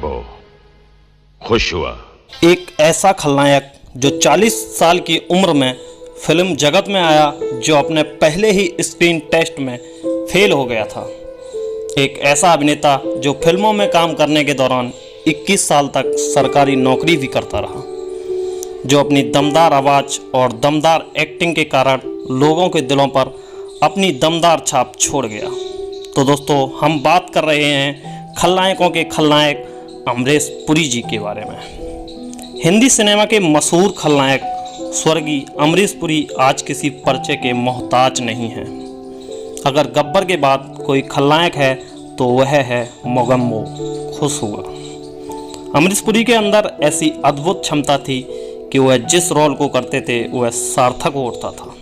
मोगेम्बो। खुश हुआ। एक ऐसा खलनायक जो 40 साल की उम्र में फिल्म जगत में आया, जो अपने पहले ही स्क्रीन टेस्ट में फेल हो गया था। एक ऐसा अभिनेता जो फिल्मों में काम करने के दौरान 21 साल तक सरकारी नौकरी भी करता रहा, जो अपनी दमदार आवाज़ और दमदार एक्टिंग के कारण लोगों के दिलों पर अपनी दमदार छाप छोड़ गया। तो दोस्तों, हम बात कर रहे हैं खलनायकों के खलनायक अमरीश पुरी जी के बारे में। हिंदी सिनेमा के मशहूर खलनायक स्वर्गीय अमरीश पुरी आज किसी परिचय के मोहताज नहीं हैं। अगर गब्बर के बाद कोई खलनायक है तो वह है मोगेम्बो। खुश हुआ। अमरीश पुरी के अंदर ऐसी अद्भुत क्षमता थी कि वह जिस रोल को करते थे वह सार्थक हो उठता था।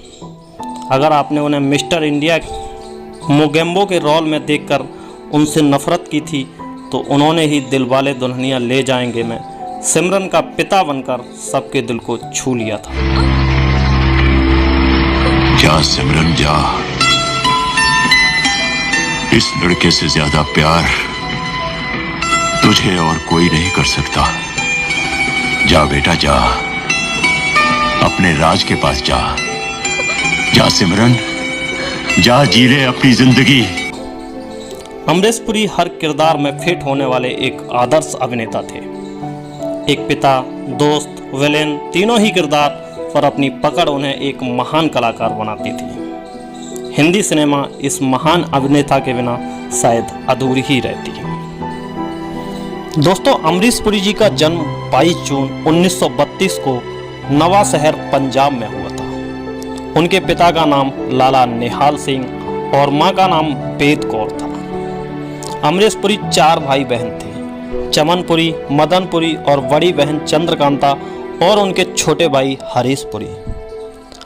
अगर आपने उन्हें मिस्टर इंडिया मोगेम्बो के रोल में देखकर उनसे नफरत की थी, तो उन्होंने ही दिलवाले दुल्हनिया ले जाएंगे में सिमरन का पिता बनकर सबके दिल को छू लिया था। जा सिमरन जा, इस लड़के से ज्यादा प्यार तुझे और कोई नहीं कर सकता। जा बेटा जा, अपने राज के पास जा। जा सिमरन जा, जी ले अपनी जिंदगी। अमरीश पुरी हर किरदार में फिट होने वाले एक आदर्श अभिनेता थे। एक पिता, दोस्त, विलेन, तीनों ही किरदार पर अपनी पकड़ उन्हें एक महान कलाकार बनाती थी। हिंदी सिनेमा इस महान अभिनेता के बिना शायद अधूरी ही रहती। दोस्तों, अमरीश पुरी जी का जन्म 22 जून 1932 को नवा शहर पंजाब में हुआ था। उनके पिता का नाम लाला निहाल सिंह और मां का नाम बेद कौर था। अमरीश पुरी 4 भाई बहन थे, चमन पुरी, मदन पुरी और बड़ी बहन चंद्रकांता और उनके छोटे भाई हरीश पुरी।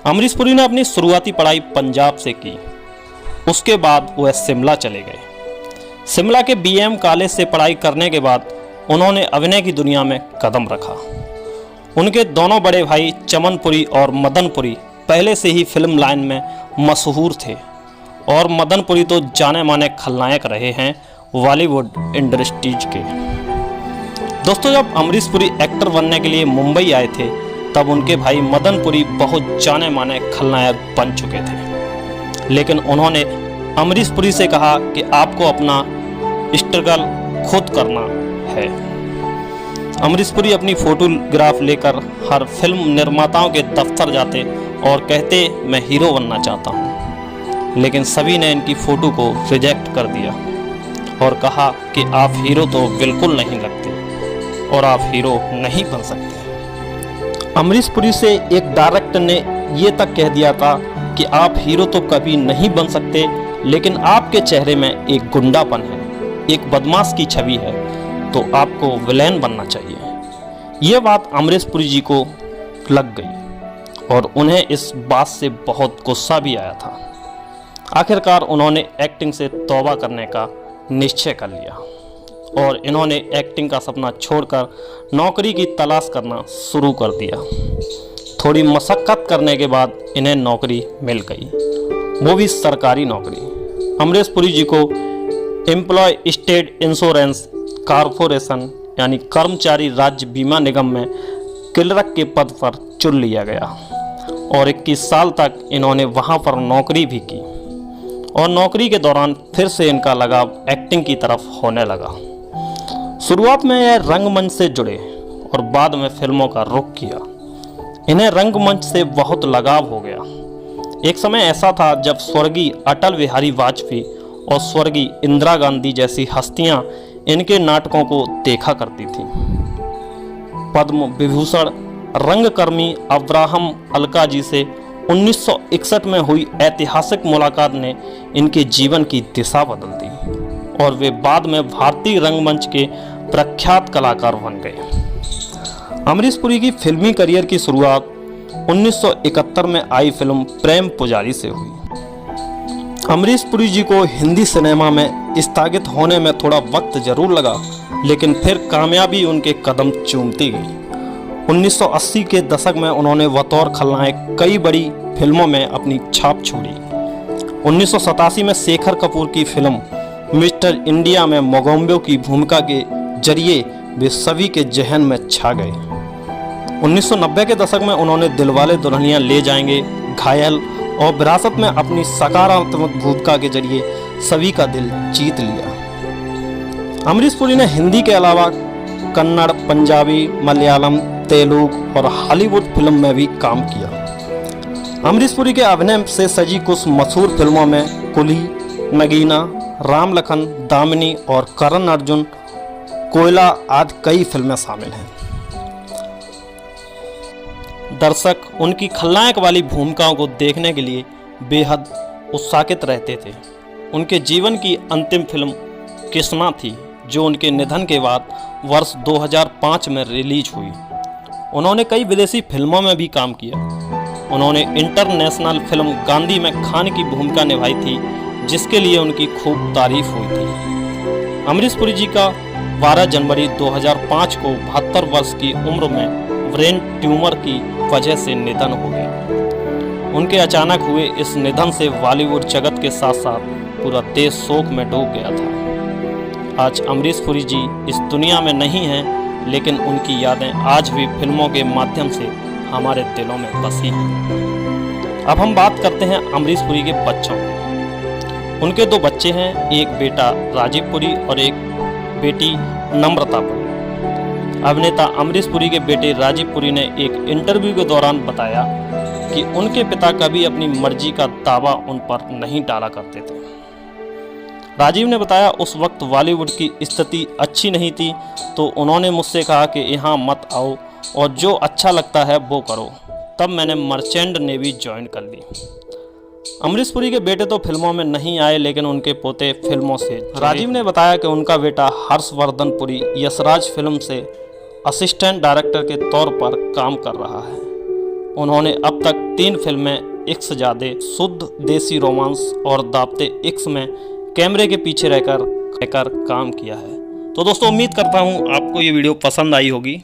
अमरीश पुरी ने अपनी शुरुआती पढ़ाई पंजाब से की। उसके बाद वह शिमला चले गए। शिमला के BM कॉलेज से पढ़ाई करने के बाद उन्होंने अभिनय की दुनिया में कदम रखा। उनके दोनों बड़े भाई चमन पुरी और मदन पुरी पहले से ही फिल्म लाइन में मशहूर थे, और मदन पुरी तो जाने माने खलनायक रहे हैं बॉलीवुड इंडस्ट्रीज के। दोस्तों, जब अमरीश पुरी एक्टर बनने के लिए मुंबई आए थे, तब उनके भाई मदन पुरी बहुत जाने माने खलनायक बन चुके थे। लेकिन उन्होंने अमरीश पुरी से कहा कि आपको अपना स्ट्रगल खुद करना है। अमरीश पुरी अपनी फोटोग्राफ लेकर हर फिल्म निर्माताओं के दफ्तर जाते और कहते, मैं हीरो बनना चाहता हूँ। लेकिन सभी ने इनकी फ़ोटो को रिजेक्ट कर दिया और कहा कि आप हीरो तो बिल्कुल नहीं लगते और आप हीरो नहीं बन सकते। अमरीश पुरी से एक डायरेक्टर ने ये तक कह दिया था कि आप हीरो तो कभी नहीं बन सकते, लेकिन आपके चेहरे में एक गुंडापन है, एक बदमाश की छवि है, तो आपको विलेन बनना चाहिए। ये बात अमरीश पुरी जी को लग गई और उन्हें इस बात से बहुत गुस्सा भी आया था। आखिरकार उन्होंने एक्टिंग से तौबा करने का निश्चय कर लिया और इन्होंने एक्टिंग का सपना छोड़कर नौकरी की तलाश करना शुरू कर दिया। थोड़ी मशक्क़त करने के बाद इन्हें नौकरी मिल गई, वो भी सरकारी नौकरी। अमरीश पुरी जी को एम्प्लॉय स्टेट इंश्योरेंस कॉरपोरेशन यानी कर्मचारी राज्य बीमा निगम में क्लर्क के पद पर चुन लिया गया और 21 साल तक इन्होंने वहां पर नौकरी भी की। और नौकरी के दौरान फिर से इनका लगाव एक्टिंग की तरफ होने लगा। शुरुआत में यह रंगमंच से जुड़े और बाद में फिल्मों का रुख किया। इन्हें रंगमंच से बहुत लगाव हो गया। एक समय ऐसा था जब स्वर्गीय अटल बिहारी वाजपेयी और स्वर्गीय इंदिरा गांधी जैसी हस्तियां इनके नाटकों को देखा करती थीं। पद्म विभूषण रंगकर्मी अब्राहम अलका जी से 1961 में हुई ऐतिहासिक मुलाकात ने इनके जीवन की दिशा बदल दी और वे बाद में भारतीय रंगमंच के प्रख्यात कलाकार बन गए। अमरीश पुरी की फिल्मी करियर की शुरुआत 1971 में आई फिल्म प्रेम पुजारी से हुई। अमरीश पुरी जी को हिंदी सिनेमा में स्थगित होने में थोड़ा वक्त जरूर लगा, लेकिन फिर कामयाबी उनके कदम चूमती गई। 1980 के दशक में उन्होंने बतौर खलनायक कई बड़ी फिल्मों में अपनी छाप छोड़ी। 1987 में शेखर कपूर की फिल्म मिस्टर इंडिया में मोगेम्बो की भूमिका के जरिए वे सभी के जहन में छा गए। 1990 के दशक में उन्होंने दिलवाले दुल्हनिया ले जाएंगे, घायल और विरासत में अपनी सकारात्मक भूमिका के जरिए सभी का दिल जीत लिया। अमरीश पुरी ने हिंदी के अलावा कन्नड़, पंजाबी, मलयालम, तेलुगु और हॉलीवुड फिल्म में भी काम किया। अमरीश पुरी के अभिनय से सजी कुछ मशहूर फिल्मों में कुली, नगीना, राम लखन, दामिनी और करण अर्जुन, कोयला आदि कई फिल्में शामिल हैं। दर्शक उनकी खलनायक वाली भूमिकाओं को देखने के लिए बेहद उत्साहित रहते थे। उनके जीवन की अंतिम फिल्म किस्ना थी, जो उनके निधन के बाद वर्ष 2005 में रिलीज हुई। उन्होंने कई विदेशी फिल्मों में भी काम किया। उन्होंने इंटरनेशनल फिल्म गांधी में खान की भूमिका निभाई थी, जिसके लिए उनकी खूब तारीफ हुई थी। अमरीश पुरी जी का 12 जनवरी 2005 को 72 वर्ष की उम्र में ब्रेन ट्यूमर की वजह से निधन हो गया। उनके अचानक हुए इस निधन से बॉलीवुड जगत के साथ साथ पूरा देश शोक में डूब गया था। आज अमरीश पुरी जी इस दुनिया में नहीं हैं, लेकिन उनकी यादें आज भी फिल्मों के माध्यम से हमारे दिलों में बसी हैं। अब हम बात करते हैं अमरीश पुरी के बच्चों की। उनके 2 बच्चे हैं, एक बेटा राजीव पुरी और एक बेटी नम्रता पुरी। अभिनेता अमरीश पुरी के बेटे राजीव पुरी ने एक इंटरव्यू के दौरान बताया कि उनके पिता कभी अपनी मर्जी का दावा उन पर नहीं डाला करते थे। राजीव ने बताया, उस वक्त बॉलीवुड की स्थिति अच्छी नहीं थी, तो उन्होंने मुझसे कहा कि यहाँ मत आओ और जो अच्छा लगता है वो करो। तब मैंने मर्चेंट नेवी ज्वाइन कर ली। अमरीश पुरी के बेटे तो फिल्मों में नहीं आए, लेकिन उनके पोते फिल्मों से। राजीव ने बताया कि उनका बेटा हर्षवर्धन पुरी यशराज फिल्म से असिस्टेंट डायरेक्टर के तौर पर काम कर रहा है। उन्होंने अब तक 3 फिल्में इश्क जादे, शुद्ध देसी रोमांस और दावते इश्क में कैमरे के पीछे रहकर काम किया है। तो दोस्तों, उम्मीद करता हूँ आपको ये वीडियो पसंद आई होगी।